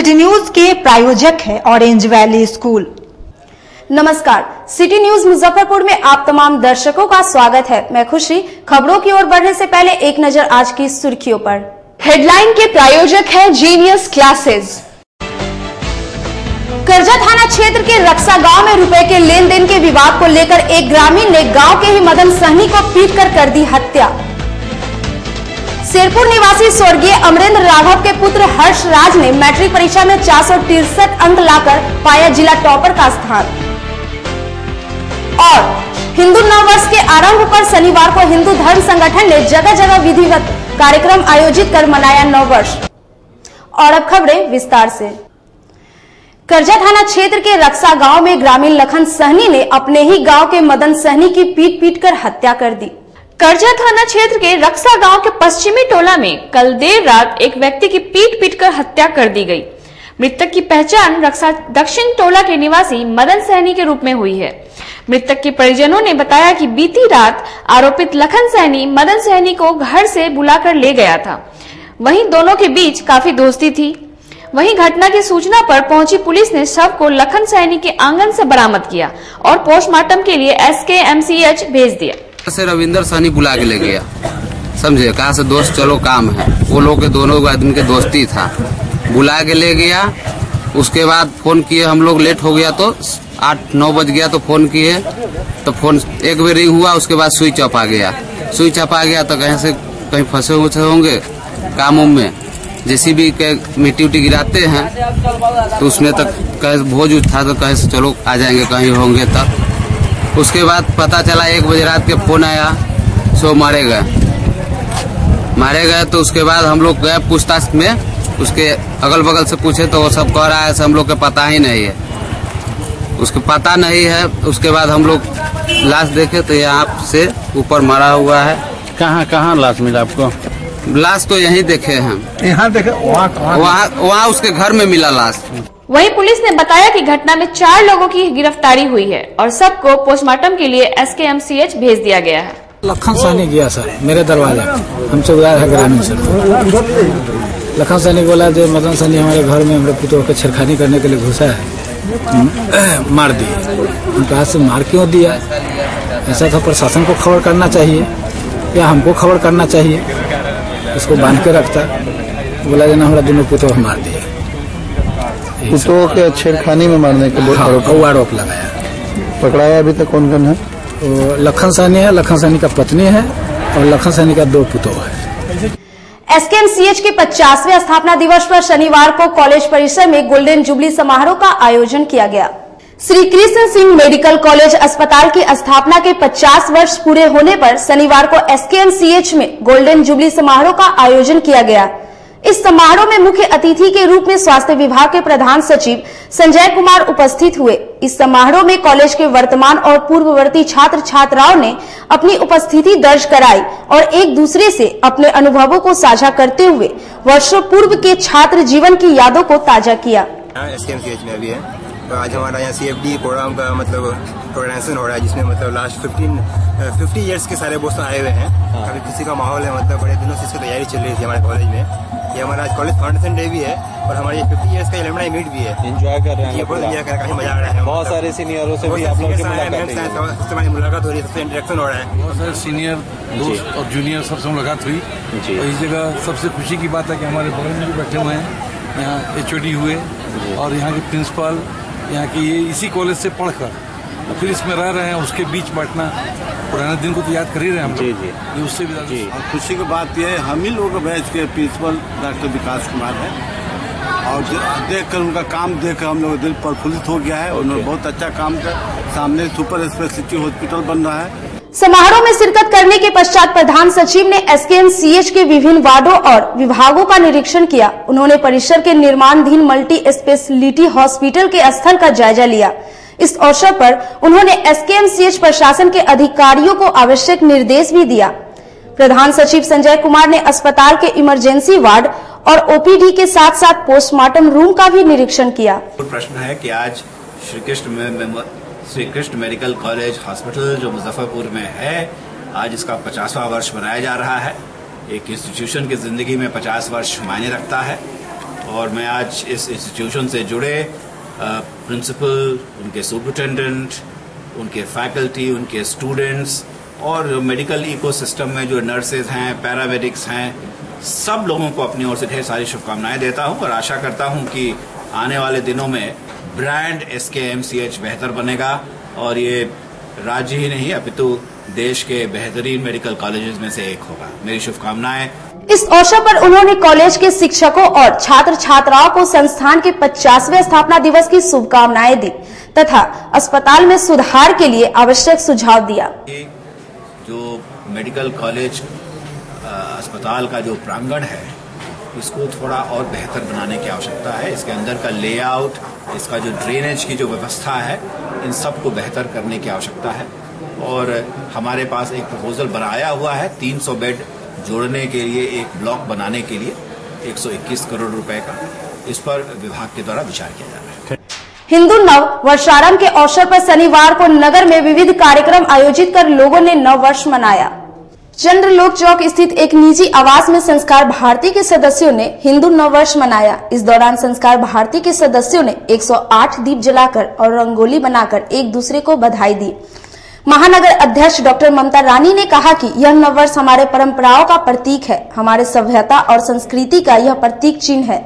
City news के प्रायोजक है ऑरेंज वैली स्कूल। नमस्कार, सिटी न्यूज मुजफ्फरपुर में आप तमाम दर्शकों का स्वागत है। मैं खुशी। खबरों की ओर बढ़ने से पहले एक नजर आज की सुर्खियों पर। हेडलाइन के प्रायोजक है जीनियस क्लासेस। करजा थाना क्षेत्र के रक्सा गांव में रुपए के लेन देन के विवाद को लेकर एक ग्रामीण ने गांव के ही मदन सहनी को पीटकर कर दी हत्या। शेरपुर निवासी स्वर्गीय अमरेंद्र राघव के पुत्र हर्ष राज ने मैट्रिक परीक्षा में 463 अंक लाकर पाया जिला टॉपर का स्थान। और हिंदू नववर्ष के आरंभ पर शनिवार को हिंदू धर्म संगठन ने जगह जगह विधिवत कार्यक्रम आयोजित कर मनाया नववर्ष। और अब खबरें विस्तार से। करजा थाना क्षेत्र के रक्सा गांव में ग्रामीण लखन सहनी ने अपने ही गांव के मदन सहनी की पीट कर हत्या कर दी। करजा थाना क्षेत्र के रक्सा गांव के पश्चिमी टोला में कल देर रात एक व्यक्ति की पीट कर हत्या कर दी गई। मृतक की पहचान रक्सा दक्षिण टोला के निवासी मदन सहनी के रूप में हुई है। मृतक के परिजनों ने बताया कि बीती रात आरोपित लखन सहनी मदन सहनी को घर से बुलाकर ले गया था। वहीं दोनों के बीच काफी दोस्ती थी। वहीं घटना की सूचना पर पहुंची पुलिस ने शव को लखन सहनी के आंगन से बरामद किया और पोस्टमार्टम के लिए SKMCH भेज दिया। से रविंदर सहनी बुला के ले गया, समझे, कहा से दोस्त चलो काम है। वो लोग के दोनों आदमी के दोस्ती था, बुला के ले गया। उसके बाद फोन किए, हम लोग लेट हो गया तो 8-9 बज गया तो फोन किए तो फोन एक बार रिंग हुआ। उसके बाद स्विच ऑफ आ गया। स्विच ऑफ आ गया तो कहीं फंसे उसे होंगे कामों में, JCB के मिट्टी उट्टी गिराते हैं तो उसमें तक कहे भोज था तो कहे चलो आ जाएंगे कहीं होंगे तब। उसके बाद पता चला 1 बजे रात के फोन आया, सो मारे गए। तो उसके बाद हम लोग गए पूछताछ में, उसके अगल बगल से पूछे तो वो सब कह रहा है हम लोग के पता ही नहीं है, उसको पता नहीं है। उसके बाद हम लोग लाश देखे तो यहाँ से ऊपर मरा हुआ है। कहाँ लाश मिला आपको? लाश तो यहीं देखे हम, यहाँ देखे, वहाँ उसके घर में मिला लाश। वहीं पुलिस ने बताया कि घटना में 4 लोगों की गिरफ्तारी हुई है और सबको पोस्टमार्टम के लिए SKMCH भेज दिया गया है। लखन सहनी गया सर मेरे दरवाजे, हम चौकीदार है ग्रामीण सर। लखन सहनी बोला जो मदन सहनी हमारे घर में हमारे पुत्र को छेड़खानी करने के लिए घुसा है, मार दिए। उनके हाथ से मार क्यों दिया? ऐसा था प्रशासन को खबर करना चाहिए या हमको खबर करना चाहिए, इसको बांध के रखता। बोला जना हमारा दोनों पुत्र मार दिया। पुत्रों के छेड़खानी में मारने के आरोप लगाया। पकड़ाया अभी तक कौन है? तो लखन सहनी है, लखन सहनी का पत्नी है और लखन सहनी का 2 पुत्र है। SKMCH के 50वें स्थापना दिवस पर शनिवार को कॉलेज परिसर में गोल्डन जुबली समारोह का आयोजन किया गया। श्री कृष्ण सिंह मेडिकल कॉलेज अस्पताल की स्थापना के 50 वर्ष पूरे होने पर शनिवार को SKMCH में गोल्डन जुबली समारोह का आयोजन किया गया। इस समारोह में मुख्य अतिथि के रूप में स्वास्थ्य विभाग के प्रधान सचिव संजय कुमार उपस्थित हुए। इस समारोह में कॉलेज के वर्तमान और पूर्ववर्ती छात्र छात्राओं ने अपनी उपस्थिति दर्ज कराई और एक दूसरे से अपने अनुभवों को साझा करते हुए वर्षों पूर्व के छात्र जीवन की यादों को ताजा किया। SKMCH में भी है तो आज हमारा यहाँ CFD प्रोग्राम का मतलब ऑर्गेनाइजेशन हो रहा है, जिसमें मतलब लास्ट 50 ईयर्स के सारे दोस्त आए हुए हैं। काफी खुशी का माहौल है, मतलब बड़े दिनों से इसकी तैयारी चल रही थी हमारे कॉलेज में। ये हमारा आज कॉलेज फाउंडेशन डे भी है और हमारे 50 ईयर्स का एलुमनाई मीट भी है। एंजॉय कर रहे हैं, ये बहुत एंजॉय कर काफी मजा आ रहा है। बहुत सारे सीनियरों से भी आप लोगों की सबसे हमारी मुलाकात हो रही है, सबसे इंटरेक्शन हो रहा है। बहुत सारे सीनियर दोस्त और जूनियर सबसे मुलाकात हुई। और इस जगह सबसे खुशी की बात है कि हमारे बगल में भी बैठे हुए हैं, यहाँ HOD हुए और यहाँ के प्रिंसिपल, यहाँ की ये इसी कॉलेज से पढ़कर फिर इसमें रह रहे हैं, उसके बीच बैठना पुराने दिन को तो याद कर ही रहे हैं हम लोग। ये उससे भी ज्यादा खुशी की बात यह है हम ही लोगों के बैच के प्रिंसिपल डॉक्टर विकास कुमार है और देखकर उनका काम देखकर हम लोग दिल प्रफुल्लित हो गया है। उन्होंने बहुत अच्छा काम किया, सामने सुपर स्पेशलिटी हॉस्पिटल बन रहा है। समारोह में शिरकत करने के पश्चात प्रधान सचिव ने SKMCH के विभिन्न वार्डों और विभागों का निरीक्षण किया। उन्होंने परिसर के निर्माणाधीन मल्टी स्पेशलिटी हॉस्पिटल के स्थल का जायजा लिया। इस अवसर पर उन्होंने SKMCH प्रशासन के अधिकारियों को आवश्यक निर्देश भी दिया। प्रधान सचिव संजय कुमार ने अस्पताल के इमरजेंसी वार्ड और OPD के साथ साथ पोस्टमार्टम रूम का भी निरीक्षण किया। प्रश्न है कि आज Shri Krishna medical college hospital जो मुजफ्फरपुर में है, आज इसका 50वां वर्ष मनाया जा रहा है। एक इंस्टीट्यूशन की जिंदगी में 50 वर्ष मायने रखता है और मैं आज इस इंस्टीट्यूशन से जुड़े प्रिंसिपल, उनके सुपरिटेंडेंट, उनके फैकल्टी, उनके स्टूडेंट्स और मेडिकल इकोसिस्टम में जो नर्सेज हैं, पैरामेडिक्स हैं, सब लोगों को अपनी ओर से ढेर सारी शुभकामनाएं देता हूं और आशा करता हूं कि आने वाले दिनों में ब्रांड SKMCH बेहतर बनेगा और ये राज्य ही नहीं अपितु देश के बेहतरीन मेडिकल कॉलेजेस में से एक होगा। मेरी शुभकामनाएं। इस अवसर पर उन्होंने कॉलेज के शिक्षकों और छात्र छात्राओं को संस्थान के 50वें स्थापना दिवस की शुभकामनाएं दी तथा अस्पताल में सुधार के लिए आवश्यक सुझाव दिया। जो मेडिकल कॉलेज अस्पताल का जो प्रांगण है इसको थोड़ा और बेहतर बनाने की आवश्यकता है। इसके अंदर का लेआउट, इसका जो ड्रेनेज की जो व्यवस्था है, इन सब को बेहतर करने की आवश्यकता है और हमारे पास एक प्रपोजल बनाया हुआ है 300 बेड जोड़ने के लिए, एक ब्लॉक बनाने के लिए 121 करोड़ रुपए का। इस पर विभाग के द्वारा विचार किया जा रहा है। हिंदू नव वर्षारंभ के अवसर पर शनिवार को नगर में विविध कार्यक्रम आयोजित कर लोगों ने नव वर्ष मनाया। चंद्रलोक चौक स्थित एक निजी आवास में संस्कार भारती के सदस्यों ने हिंदू नव वर्ष मनाया। इस दौरान संस्कार भारती के सदस्यों ने 108 दीप जलाकर और रंगोली बनाकर एक दूसरे को बधाई दी। महानगर अध्यक्ष डॉक्टर ममता रानी ने कहा कि यह नव वर्ष हमारे परंपराओं का प्रतीक है, हमारे सभ्यता और संस्कृति का यह प्रतीक चिन्ह है।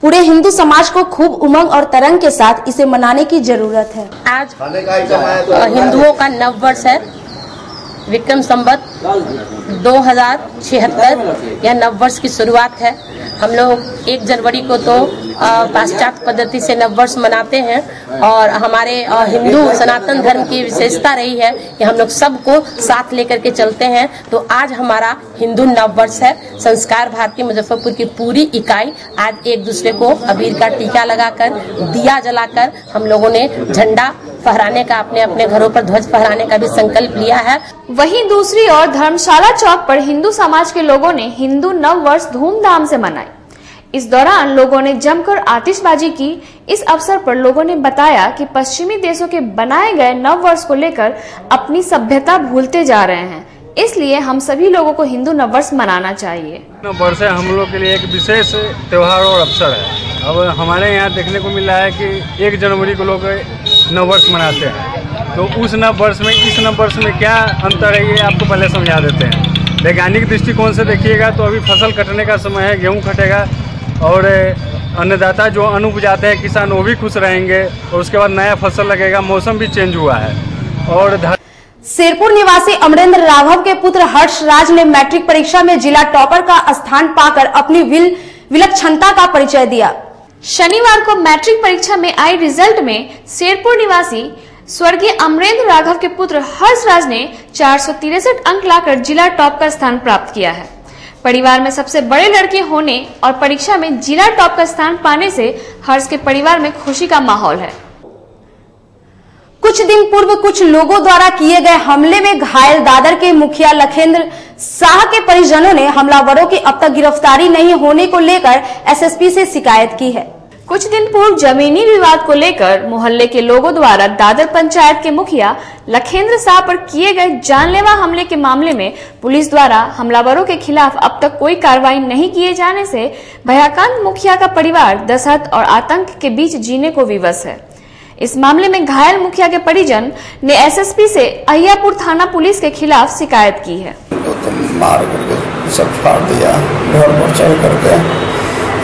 पूरे हिंदू समाज को खूब उमंग और तरंग के साथ इसे मनाने की जरूरत है। आज हिंदुओं का नव वर्ष है, विक्रम संवत 2076 यह नव वर्ष की शुरुआत है। हम लोग 1 जनवरी को तो पाश्चात्य पद्धति से नव वर्ष मनाते हैं और हमारे हिंदू सनातन धर्म की विशेषता रही है कि हम लोग सबको साथ लेकर के चलते हैं। तो आज हमारा हिंदू नव वर्ष है। संस्कार भारती मुजफ्फरपुर की पूरी इकाई आज एक दूसरे को अबीर का टीका लगाकर, दिया जलाकर हम लोगों ने झंडा फहराने का, अपने अपने घरों पर ध्वज फहराने का भी संकल्प लिया है। वहीं दूसरी ओर धर्मशाला चौक पर हिंदू समाज के लोगों ने हिंदू नव वर्ष धूमधाम से मनाई। इस दौरान लोगों ने जमकर आतिशबाजी की। इस अवसर पर लोगों ने बताया कि पश्चिमी देशों के बनाए गए नव वर्ष को लेकर अपनी सभ्यता भूलते जा रहे हैं, इसलिए हम सभी लोगों को हिंदू नव वर्ष मनाना चाहिए। नव वर्ष हम लोग के लिए एक विशेष त्योहार और अवसर है। अब हमारे यहाँ देखने को मिल रहा है कि 1 जनवरी को लोग नव वर्ष मनाते हैं, तो उस नव वर्ष में इस नव वर्ष में क्या अंतर है ये आपको पहले समझा देते हैं। वैज्ञानिक दृष्टिकोण से देखिएगा तो अभी फसल कटने का समय है, गेहूँ कटेगा और अन्नदाता जो अन्न उपजाते हैं किसान वो भी खुश रहेंगे और उसके बाद नया फसल लगेगा। मौसम भी चेंज हुआ है। और शेरपुर निवासी अमरेंद्र राघव के पुत्र हर्ष राज ने मैट्रिक परीक्षा में जिला टॉपर का स्थान पाकर अपनी विलक्षणता का परिचय दिया। शनिवार को मैट्रिक परीक्षा में आई रिजल्ट में शेरपुर निवासी स्वर्गीय अमरेंद्र राघव के पुत्र हर्ष राज ने 463 अंक लाकर जिला टॉप का स्थान प्राप्त किया है। परिवार में सबसे बड़े लड़के होने और परीक्षा में जिला टॉप का स्थान पाने से हर्ष के परिवार में खुशी का माहौल है। कुछ दिन पूर्व कुछ लोगों द्वारा किए गए हमले में घायल दादर के मुखिया लखेंद्र शाह के परिजनों ने हमलावरों की अब तक गिरफ्तारी नहीं होने को लेकर एसएसपी से शिकायत की है। कुछ दिन पूर्व जमीनी विवाद को लेकर मोहल्ले के लोगों द्वारा दादर पंचायत के मुखिया लखेंद्र शाह पर किए गए जानलेवा हमले के मामले में पुलिस द्वारा हमलावरों के खिलाफ अब तक कोई कार्रवाई नहीं किए जाने से भयाकांत मुखिया का परिवार दहशत और आतंक के बीच जीने को विवश है। इस मामले में घायल मुखिया के परिजन ने एसएसपी से अहियापुर थाना पुलिस के खिलाफ शिकायत की है। तो मार करके सब फाड़ दिया, घर पर चढ़ करके,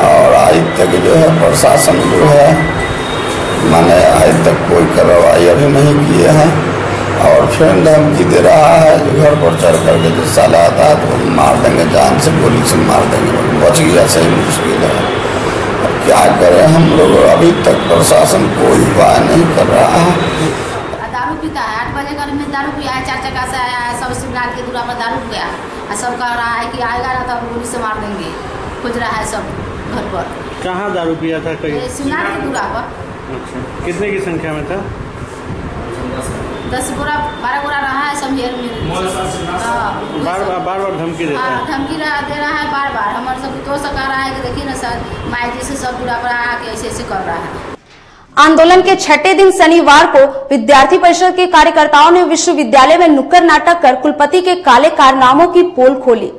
और आज तक जो है प्रशासन जो है मैंने आज तक कोई कार्रवाई अभी नहीं किए हैं और फिर धमकी दे रहा है जो घर पर चढ़ करके जो साला आता है तो मार देंगे, जान से गोली से मार देंगे। बच गया सही मुश्किल है। अब क्या करें हम लोग, अभी तक प्रशासन कोई उपाय नहीं कर रहा है। दारू पीता है, 8 बजे घर में दारू पिया है, 4 चक्का से आया है, सब शिवरात के दूरा पर दारू गया और सब कह रहा है कि आएगा ना तो गोली से मार देंगे। खोज रहा है सब घर पर। कहाँ दारू पिया था? शिवनाथ के दूरा पर। अच्छा, कितने की संख्या में था? 10 बोरा 12 बोरा रहा है सब मेरे में। बार धमकी देता है। धमकी दे रहा है बार। हमारे सब तो कह रहा है कि देखिए ना सर माई जी से सब दूरा पर आके ऐसे कर रहा है। आंदोलन के 6ठे दिन शनिवार को विद्यार्थी परिषद के कार्यकर्ताओं ने विश्वविद्यालय में नुक्कड़ नाटक कर कुलपति के काले कारनामों की पोल खोली।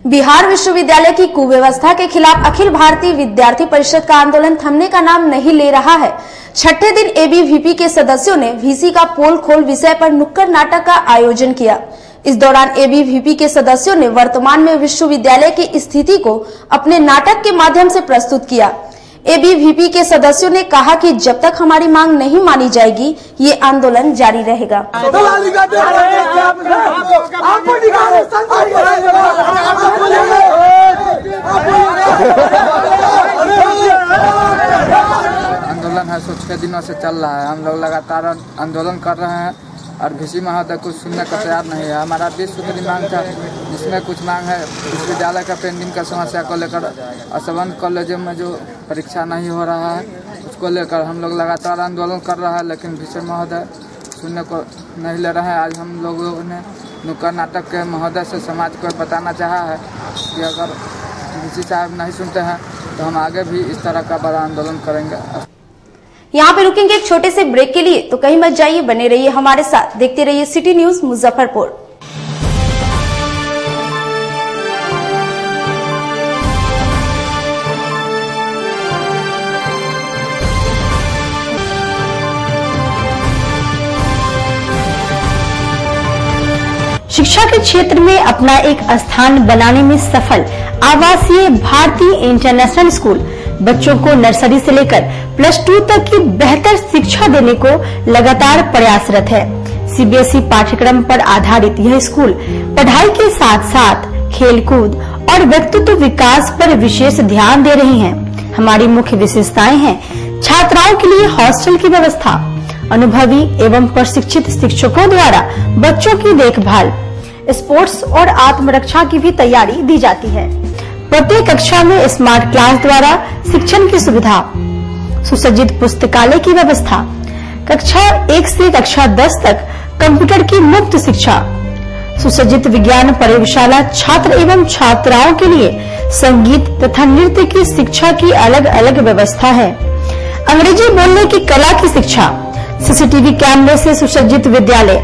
बिहार विश्वविद्यालय की कुव्यवस्था के खिलाफ अखिल भारतीय विद्यार्थी परिषद का आंदोलन थमने का नाम नहीं ले रहा है। छठे दिन एबीवीपी के सदस्यों ने वीसी का पोल खोल विषय पर नुक्कड़ नाटक का आयोजन किया। इस दौरान एबीवीपी के सदस्यों ने वर्तमान में विश्वविद्यालय की स्थिति को अपने नाटक के माध्यम से प्रस्तुत किया। एबीवीपी के सदस्यों ने कहा कि जब तक हमारी मांग नहीं मानी जाएगी, ये आंदोलन जारी रहेगा। आंदोलन है सो 6 दिनों से चल रहा है। हम लोग लगातार आंदोलन कर रहे हैं और वीसी महोदय कुछ सुनने को तैयार नहीं है। हमारा 20 सूत्री मांग था, जिसमें कुछ मांग है विश्वविद्यालय का पेंडिंग का समस्या को लेकर, असंबद्ध कॉलेजों में जो परीक्षा नहीं हो रहा है उसको लेकर हम लोग लगातार आंदोलन कर रहा है, लेकिन वीसी महोदय सुनने को नहीं ले रहे हैं। आज हम लोगों ने नुक्कड़ नाटक के महोदय से समाज को बताना चाहा है कि अगर वीसी साहब नहीं सुनते हैं तो हम आगे भी इस तरह का बड़ा आंदोलन करेंगे। यहाँ पे रुकेंगे एक छोटे से ब्रेक के लिए, तो कहीं मत जाइए, बने रहिए हमारे साथ, देखते रहिए सिटी न्यूज मुजफ्फरपुर। शिक्षा के क्षेत्र में अपना एक स्थान बनाने में सफल आवासीय भारतीय इंटरनेशनल स्कूल बच्चों को नर्सरी से लेकर +2 तक की बेहतर शिक्षा देने को लगातार प्रयासरत है। सीबीएसई पाठ्यक्रम पर आधारित यह स्कूल पढ़ाई के साथ साथ खेलकूद और व्यक्तित्व विकास पर विशेष ध्यान दे रही हैं। हमारी मुख्य विशेषताएं हैं छात्राओं के लिए हॉस्टल की व्यवस्था, अनुभवी एवं प्रशिक्षित शिक्षकों द्वारा बच्चों की देखभाल, स्पोर्ट्स और आत्मरक्षा की भी तैयारी दी जाती है। प्रत्येक कक्षा में स्मार्ट क्लास द्वारा शिक्षण की सुविधा, सुसज्जित पुस्तकालय की व्यवस्था, कक्षा 1 से कक्षा 10 तक कंप्यूटर की मुफ्त शिक्षा, सुसज्जित विज्ञान प्रयोगशाला, छात्र एवं छात्राओं के लिए संगीत तथा नृत्य की शिक्षा की अलग अलग व्यवस्था है। अंग्रेजी बोलने की कला की शिक्षा, सीसीटीवी कैमरे से सुसज्जित विद्यालय।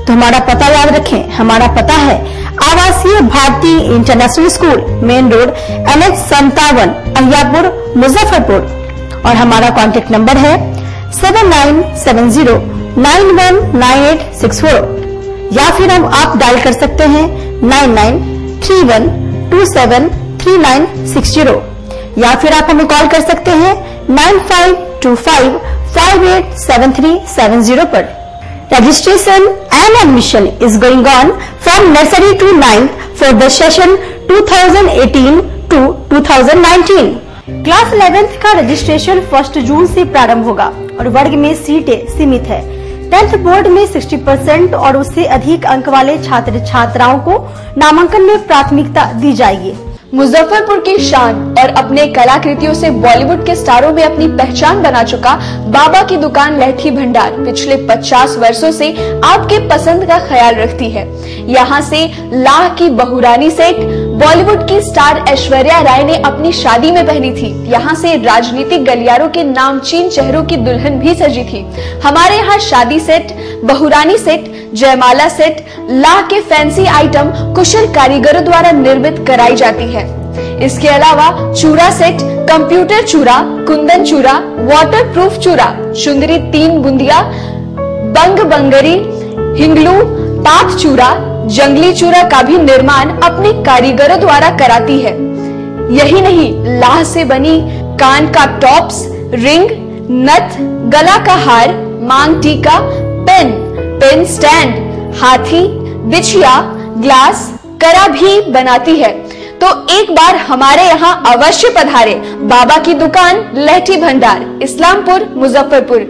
तो हमारा पता याद रखें, हमारा पता है आवासीय भारतीय international school, main road NH 57, Ahiyapur, Muzaffarpur. और हमारा कॉन्टेक्ट नंबर है 7970919864 या फिर आप डायल कर सकते हैं 9931273960 या फिर आप हमें कॉल कर सकते हैं 9525587370 पर। Registration and admission is going on from nursery to 9th for the session 2018 to 2019. Class 11th का रजिस्ट्रेशन 1 जून से प्रारंभ होगा और वर्ग में सीटें सीमित है। 10th बोर्ड में 60% और उससे अधिक अंक वाले छात्र छात्राओं को नामांकन में प्राथमिकता दी जाएगी। मुजफ्फरपुर की शान और अपने कलाकृतियों से बॉलीवुड के स्टारों में अपनी पहचान बना चुका बाबा की दुकान लहठी भंडार पिछले 50 वर्षों से आपके पसंद का ख्याल रखती है। यहाँ से लाह की बहुरानी सेट बॉलीवुड की स्टार ऐश्वर्या राय ने अपनी शादी में पहनी थी। यहाँ से राजनीतिक गलियारों के नामचीन चेहरों की दुल्हन भी सजी थी। हमारे यहाँ शादी सेट, बहुरानी सेट, जयमाला सेट, लाह के फैंसी आइटम कुशल कारीगरों द्वारा निर्मित कराई जाती है। इसके अलावा चूड़ा सेट, कंप्यूटर चूड़ा, कुंदन चूड़ा, वाटरप्रूफ चूड़ा, चुंदरी 3 बुंदिया, बंग बंगरी, हिंगलू, पाक चूड़ा, जंगली चूड़ा का भी निर्माण अपने कारीगरों द्वारा कराती है। यही नहीं, लाह से बनी कान का टॉप्स, रिंग, नथ, गला का हार, मांग टीका, पेन स्टैंड, हाथी, बिछिया, ग्लास, करा भी बनाती है। तो एक बार हमारे यहाँ अवश्य पधारे। बाबा की दुकान लहठी भंडार, इस्लामपुर, मुजफ्फरपुर।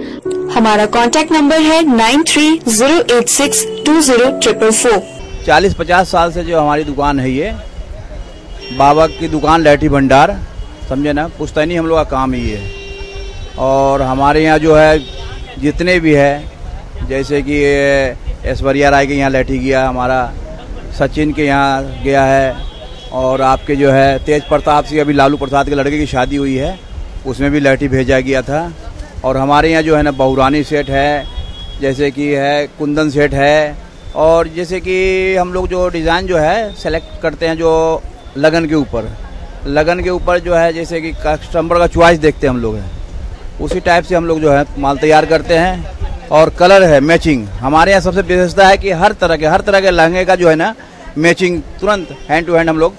हमारा कॉन्टैक्ट नंबर है 9308620444। 40-50 साल से जो हमारी दुकान है, ये बाबा की दुकान लहठी भंडार, समझे ना, पुश्तैनी हम लोग का काम ही है। और हमारे यहाँ जो है जितने भी है, जैसे कि ऐश्वर्या राय के यहाँ लहठी गया, हमारा सचिन के यहाँ गया है, और आपके जो है तेज प्रताप सिंह, अभी लालू प्रसाद के लड़के की शादी हुई है, उसमें भी लहठी भेजा गया था। और हमारे यहाँ जो है ना बहुरानी सेट है, जैसे कि है कुंदन सेट है, और जैसे कि हम लोग जो डिज़ाइन जो है सेलेक्ट करते हैं जो लगन के ऊपर जो है जैसे कि कस्टमर का चॉइस देखते हैं हम लोग हैं, उसी टाइप से हम लोग जो है माल तैयार करते हैं। और कलर है मैचिंग, हमारे यहाँ सबसे विशेषता है कि हर तरह के लहंगे का जो है ना मैचिंग तुरंत हैंड टू हैंड हम लोग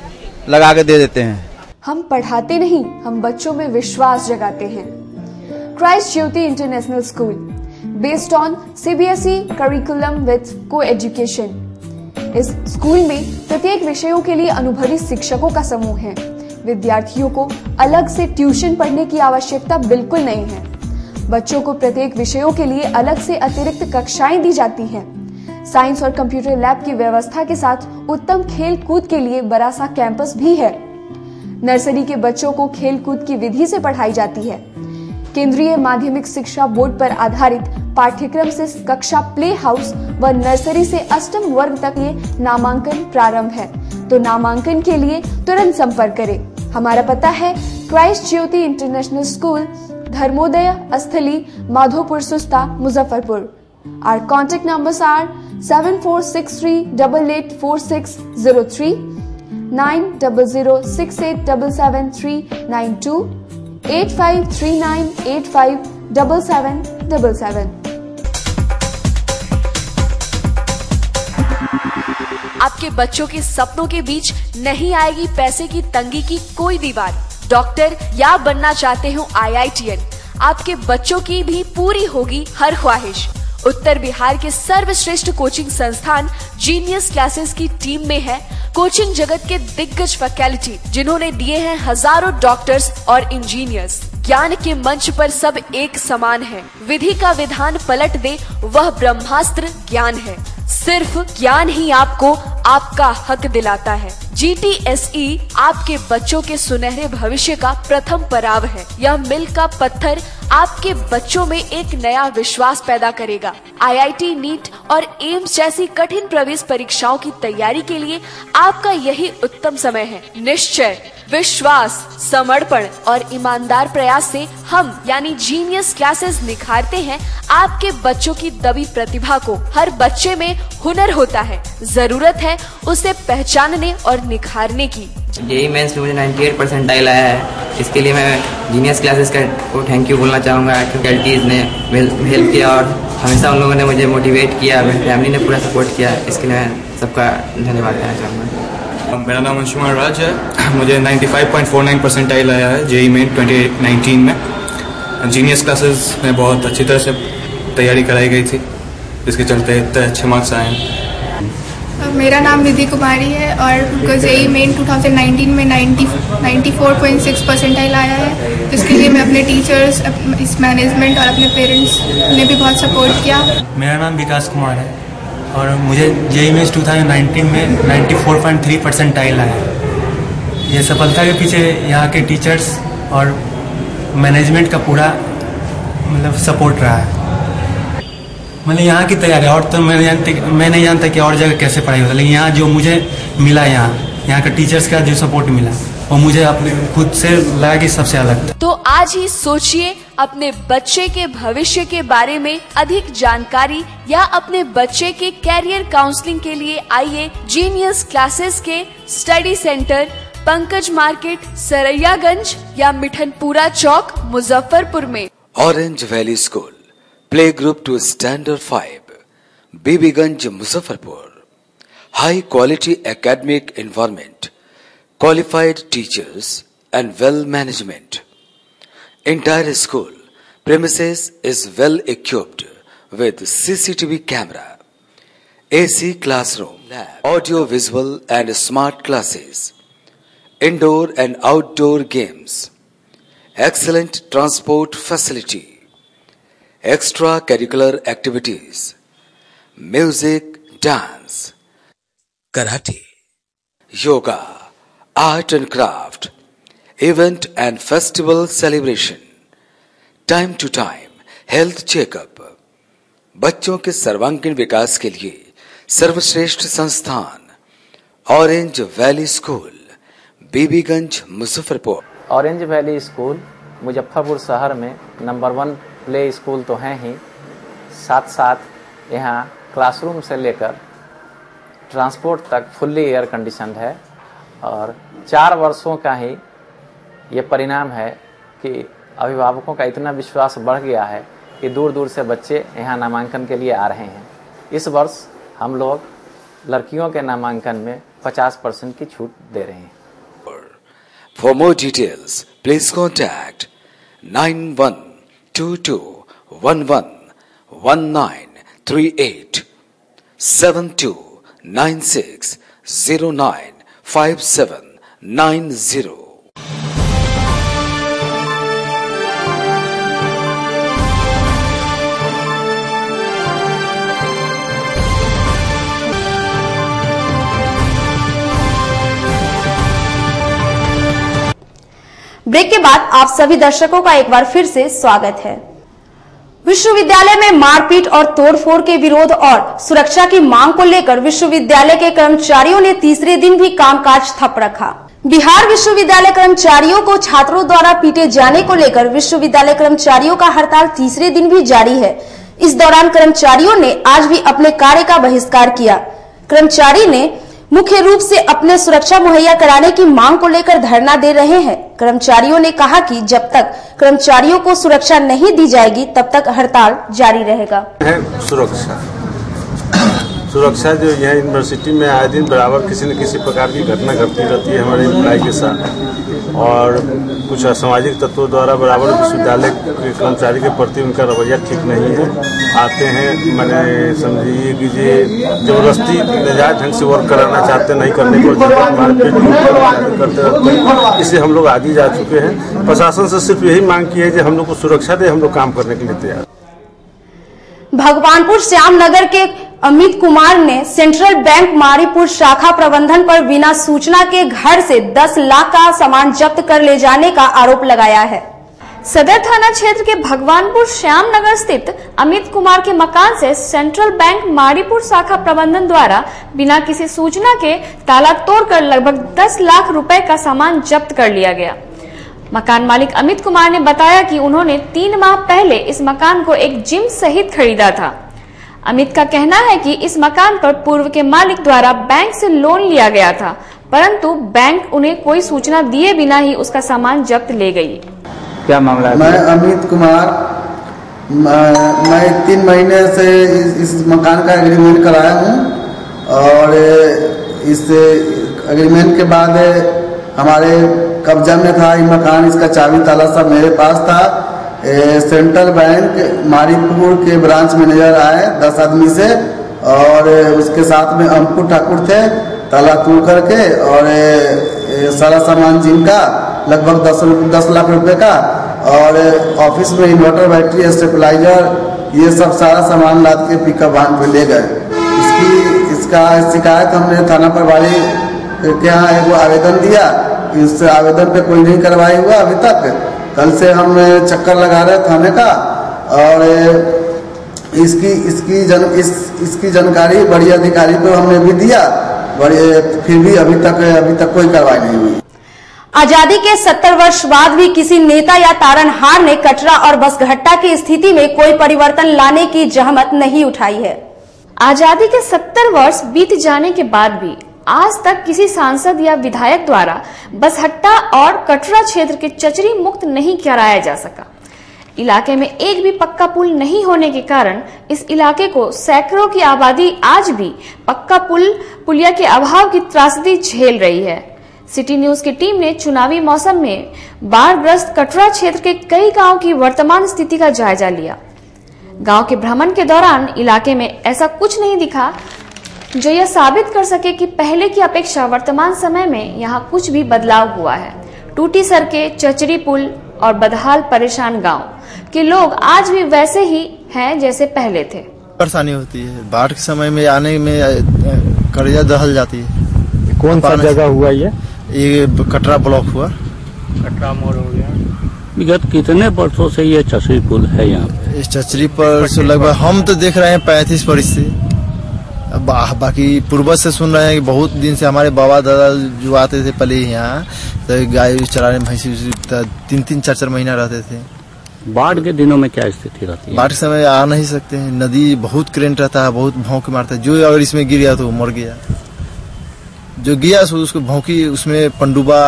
लगा के दे देते हैं। हम पढ़ाते नहीं, हम बच्चों में विश्वास जगाते हैं। Christ Jyoti International School, based on CBSE curriculum with co-education. इस स्कूल में प्रत्येक विषयों के लिए अनुभवी शिक्षकों का समूह है। विद्यार्थियों को अलग से ट्यूशन पढ़ने की आवश्यकता बिल्कुल नहीं है। बच्चों को प्रत्येक विषयों के लिए अलग से अतिरिक्त कक्षाएं दी जाती हैं। साइंस और कंप्यूटर लैब की व्यवस्था के साथ उत्तम खेल कूद के लिए बड़ा सा कैंपस भी है। नर्सरी के बच्चों को खेल कूद की विधि से पढ़ाई जाती है। केंद्रीय माध्यमिक शिक्षा बोर्ड पर आधारित पाठ्यक्रम से कक्षा प्ले हाउस व नर्सरी से अष्टम वर्ग तक ये नामांकन प्रारंभ है। तो नामांकन के लिए तुरंत संपर्क करें। हमारा पता है Christ Jyoti International school, Dharmodaya स्थली, माधोपुर सुस्ता, Muzaffarpur. Our contact numbers are 7463884603, 9006877392, 8539857777। आपके बच्चों के सपनों के बीच नहीं आएगी पैसे की तंगी की कोई दीवार। डॉक्टर या बनना चाहते हो IITian, आपके बच्चों की भी पूरी होगी हर ख्वाहिश। उत्तर बिहार के सर्वश्रेष्ठ कोचिंग संस्थान जीनियस क्लासेस की टीम में है कोचिंग जगत के दिग्गज फैकल्टी, जिन्होंने दिए हैं हजारों डॉक्टर्स और इंजीनियर्स। ज्ञान के मंच पर सब एक समान है। विधि का विधान पलट दे वह ब्रह्मास्त्र ज्ञान है। सिर्फ ज्ञान ही आपको आपका हक दिलाता है। GTSE आपके बच्चों के सुनहरे भविष्य का प्रथम पड़ाव है। यह मील का पत्थर आपके बच्चों में एक नया विश्वास पैदा करेगा। IIT, नीट और एम्स जैसी कठिन प्रवेश परीक्षाओं की तैयारी के लिए आपका यही उत्तम समय है। निश्चय, विश्वास, समर्पण और ईमानदार प्रयास से हम यानी जीनियस क्लासेस निखारते हैं आपके बच्चों की दबी प्रतिभा को। हर बच्चे में हुनर होता है, जरूरत है उसे पहचानने और निखारने की। जेईई मेंस में मुझे 98% आया है। इसके लिए मैं जीनियस क्लासेस को थैंक यू बोलना चाहूँगा। फैकल्टीज ने हेल्प किया और हमेशा उन लोगों ने मुझे मोटिवेट किया, मेरी फैमिली ने पूरा सपोर्ट किया। इसके लिए मैं सबका धन्यवाद देना चाहूँगा। मेरा नाम अंशुमान राज है। मुझे 95.49% आया है जेईई मेन 2019 में। जीनियस क्लासेस में बहुत अच्छी तरह से तैयारी कराई गई थी, जिसके चलते इतने अच्छे मार्क्स आए हैं। मेरा नाम निधि कुमारी है और जेईई मेन 2019 में 94.6% आया है, जिसके लिए मैं अपने टीचर्स, इस मैनेजमेंट और अपने पेरेंट्स ने भी बहुत सपोर्ट किया। मेरा नाम विकास कुमार है और मुझे जेईई मेंस 2019 में 94.3% आया है। ये सफलता के पीछे यहाँ के टीचर्स और मैनेजमेंट का पूरा मतलब सपोर्ट रहा है। मतलब यहाँ की तैयारी और तो मैं नहीं जानता कि और जगह कैसे पढ़ाई होता, लेकिन यहाँ जो मुझे मिला, यहाँ का टीचर्स का जो सपोर्ट मिला वो मुझे अपने खुद से लगा कि सबसे अलग था। तो आज ही सोचिए अपने बच्चे के भविष्य के बारे में अधिक जानकारी या अपने बच्चे के कैरियर काउंसलिंग के लिए आइए जीनियस क्लासेस के study centre, Pankaj market, Saraiyaganj या मिठनपुरा चौक, मुजफ्फरपुर में। Orange valley school, play group to standard 5, Bibiganj, Muzaffarpur. High quality academic environment, qualified teachers and well management. Entire school premises is well equipped with CCTV camera, AC classroom, audio visual and smart classes, indoor and outdoor games, excellent transport facility, extracurricular activities, music, dance, karate, yoga, art and craft, event and festival celebration, time to time health checkup। बच्चों के सर्वांगीण विकास के लिए सर्वश्रेष्ठ संस्थान orange valley school, Bibiganj, Muzaffarpur. Orange valley school Muzaffarpur शहर में number 1 play school तो हैं ही, साथ साथ यहाँ क्लासरूम से लेकर ट्रांसपोर्ट तक फुल्ली एयर कंडीशनड है और 4 वर्षों का ही ये परिणाम है कि अभिभावकों का इतना विश्वास बढ़ गया है कि दूर दूर से बच्चे यहाँ नामांकन के लिए आ रहे हैं। इस वर्ष हम लोग लड़कियों के नामांकन में 50% की छूट दे रहे हैं। For more details, please contact 9122111938 7296095790। Break के बाद आप सभी दर्शकों का एक बार फिर से स्वागत है। विश्वविद्यालय में मारपीट और तोड़फोड़ के विरोध और सुरक्षा की मांग को लेकर विश्वविद्यालय के कर्मचारियों ने तीसरे दिन भी कामकाज ठप रखा। बिहार विश्वविद्यालय कर्मचारियों को छात्रों द्वारा पीटे जाने को लेकर विश्वविद्यालय कर्मचारियों का हड़ताल तीसरे दिन भी जारी है। इस दौरान कर्मचारियों ने आज भी अपने कार्य का बहिष्कार किया। कर्मचारी ने मुख्य रूप से अपने सुरक्षा मुहैया कराने की मांग को लेकर धरना दे रहे हैं। कर्मचारियों ने कहा कि जब तक कर्मचारियों को सुरक्षा नहीं दी जाएगी तब तक हड़ताल जारी रहेगा। सुरक्षा जो यह यूनिवर्सिटी में आए दिन बराबर किसी न किसी प्रकार की घटना घटती रहती है हमारे एम्प्लॉय के साथ और कुछ असामाजिक तत्वों द्वारा बराबर विश्वविद्यालय के कर्मचारी के प्रति उनका रवैया ठीक नहीं है। आते हैं मैंने समझिए कि ये जबरदस्ती नजायज ढंग से वर्क कराना चाहते नहीं करने को मारपीट करते रहते हैं। इसलिए हम लोग आगे जा चुके हैं। प्रशासन से सिर्फ यही मांग की है कि हम लोग को सुरक्षा दे, हम लोग काम करने के लिए तैयार। भगवानपुर श्यामनगर के अमित कुमार ने सेंट्रल बैंक मारीपुर शाखा प्रबंधन पर बिना सूचना के घर से 10 लाख का सामान जब्त कर ले जाने का आरोप लगाया है। सदर थाना क्षेत्र के भगवानपुर श्यामनगर स्थित अमित कुमार के मकान से सेंट्रल बैंक मारीपुर शाखा प्रबंधन द्वारा बिना किसी सूचना के ताला तोड़कर लगभग 10 लाख रुपए का सामान जब्त कर लिया गया। मकान मालिक अमित कुमार ने बताया कि उन्होंने 3 माह पहले इस मकान को एक जिम सहित खरीदा था। अमित का कहना है कि इस मकान पर पूर्व के मालिक द्वारा बैंक से लोन लिया गया था, परंतु बैंक उन्हें कोई सूचना दिए बिना ही उसका सामान जब्त ले गई। क्या मामला है? मैं अमित कुमार, मैं 3 महीने से इस मकान का एग्रीमेंट कराया हूँ और इस एग्रीमेंट के बाद हमारे कब्जा में था ये मकान। इसका चाबी ताला सब मेरे पास था। सेंट्रल बैंक मारीपुर के ब्रांच मैनेजर आए 10 आदमी से और उसके साथ में अंकुर ठाकुर थे। ताला तोड़ करके और सारा सामान जिनका लगभग 10 लाख रुपए का और ऑफिस में इन्वर्टर, बैटरी, स्टेबलाइजर ये सब सारा सामान लाद के पिकअप वैन पे ले गए। इसका शिकायत हमने थाना प्रभारी के यहाँ एक आवेदन दिया। इस आवेदन पे कोई नहीं कार्रवाई हुआ अभी तक। कल से हम चक्कर लगा रहे थाने का और इसकी जानकारी बड़ी अधिकारी को हमने भी दिया, फिर भी अभी तक कोई कार्रवाई नहीं हुई। आजादी के 70 वर्ष बाद भी किसी नेता या तारनहार ने कटरा और बसघट्टा की स्थिति में कोई परिवर्तन लाने की जहमत नहीं उठाई है। आजादी के 70 वर्ष बीत जाने के बाद भी आज तक किसी सांसद या विधायक द्वारा बसहट्टा और कटरा क्षेत्र के चचरी मुक्त नहीं कराया जा सका। इलाके में एक भी पक्का पुल नहीं होने के कारण इस इलाके को सैकड़ों की आबादी आज भी पक्का पुलिया के अभाव की त्रासदी झेल रही है। सिटी न्यूज की टीम ने चुनावी मौसम में बाढ़ग्रस्त कटरा क्षेत्र के कई गांव की वर्तमान स्थिति का जायजा लिया। गांव के भ्रमण के दौरान इलाके में ऐसा कुछ नहीं दिखा जो यह साबित कर सके कि पहले की अपेक्षा वर्तमान समय में यहाँ कुछ भी बदलाव हुआ है। टूटी सड़कें, चचरी पुल और बदहाल परेशान गांव के लोग आज भी वैसे ही हैं जैसे पहले थे। परेशानी होती है, बाढ़ के समय में आने में कर्जा दहल जाती है। कौन सा जगह हुआ ये कटरा ब्लॉक हुआ, कटरा मोड़ हो गया। विगत कितने वर्षों से ये चचरी पुल है यहाँ पे? इस चचरी पर लगभग हम तो देख रहे हैं 35 वर्ष से। बाकी पूर्वज से सुन रहे हैं कि बहुत दिन से हमारे बाबा दादा जो आते थे पहले यहाँ तो गाय चराने, भैंसी 3-3, 4-4 महीना रहते थे। बाढ़ के दिनों में क्या स्थिति रहती है? बाढ़ के समय आ नहीं सकते हैं, नदी बहुत करेंट रहता है, बहुत भौंक मारता है। जो अगर इसमें गिर गया तो मर गया, जो गिया उसको भौंकी, उसमें पंडुबा,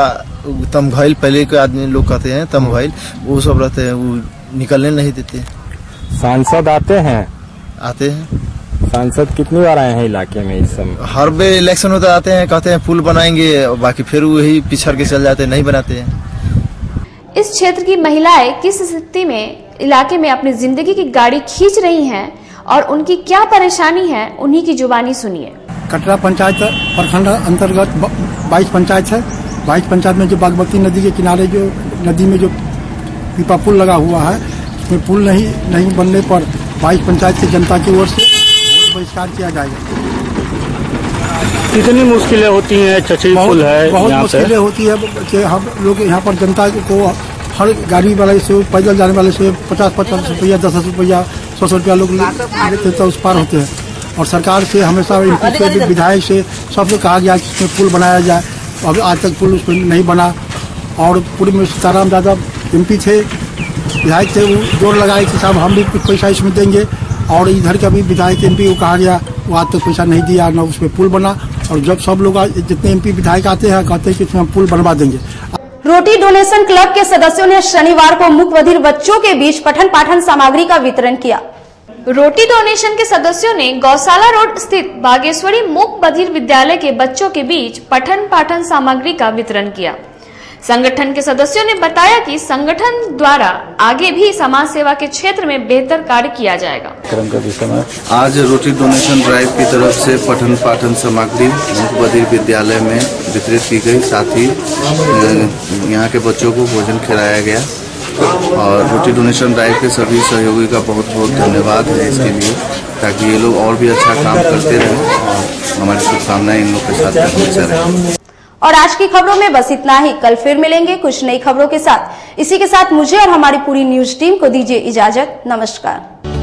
तमघाइल पहले के आदमी लोग कहते हैं, तमघाइल वो सब रहते हैं, वो निकलने नहीं देते। सांसद आते हैं? आते हैं। सांसद कितनी बार आए हैं इलाके में? इस समय हर बार इलेक्शन होता आते हैं, कहते हैं पुल बनाएंगे, बाकी फिर वही पिछड़ के चल जाते हैं, नहीं बनाते हैं। इस क्षेत्र की महिलाएं किस स्थिति में इलाके में अपनी जिंदगी की गाड़ी खींच रही हैं और उनकी क्या परेशानी है, उन्हीं की जुबानी सुनिए। कटरा पंचायत प्रखंड अंतर्गत 22 पंचायत है। 22 पंचायत में जो बागमती नदी के किनारे जो नदी में जो पीपा पुल लगा हुआ है, उसमें पुल नहीं बनने पर 22 पंचायत की जनता की ओर से बहिष्कार किया जाएगा। कितनी मुश्किलें होती हैं? चची पुल है, बहुत मुश्किलें होती है कि हम लोग यहाँ पर जनता को हर गाड़ी वाले से, पैदल जाने वाले से 50-50 रुपया, 10 रुपया, 100 रुपया लोग लेते तो उस पार होते हैं। और सरकार से हमेशा एमपी से, विधायक से सबसे कहा गया कि इसमें पुल बनाया जाए, अब आज तक पुल उस पर नहीं बना। और पूर्व में सीताराम यादव एमपी थे, विधायक थे, वो जोर लगाए कि साहब हम भी कुछ पैसा इसमें देंगे। और इधर का भी विधायक एमपी को कहा गया, वो आज तक पैसा नहीं दिया, न उसमें पुल बना। और जब सब लोग जितने एमपी विधायक आते हैं कहते हैं कि इसमें हम पुल बनवा देंगे। रोटी डोनेशन क्लब के सदस्यों ने शनिवार को मूक बधिर बच्चों के बीच पठन पाठन सामग्री का वितरण किया। रोटी डोनेशन के सदस्यों ने गौशाला रोड स्थित बागेश्वरी मूक बधिर विद्यालय के बच्चों के बीच पठन पाठन सामग्री का वितरण किया। संगठन के सदस्यों ने बताया कि संगठन द्वारा आगे भी समाज सेवा के क्षेत्र में बेहतर कार्य किया जाएगा। आज रोटी डोनेशन ड्राइव की तरफ से पठन पाठन सामग्री मूक बधिर विद्यालय में वितरित की गई, साथ ही यहाँ के बच्चों को भोजन खिलाया गया। और रोटी डोनेशन ड्राइव के सभी सहयोगी का बहुत बहुत धन्यवाद है इसके लिए, ताकि ये लोग और भी अच्छा काम करते रहें और हमारी शुभकामनाएं इन लोग के साथ हमेशा रहें। और आज की खबरों में बस इतना ही। कल फिर मिलेंगे कुछ नई खबरों के साथ। इसी के साथ मुझे और हमारी पूरी न्यूज टीम को दीजिए इजाजत। नमस्कार।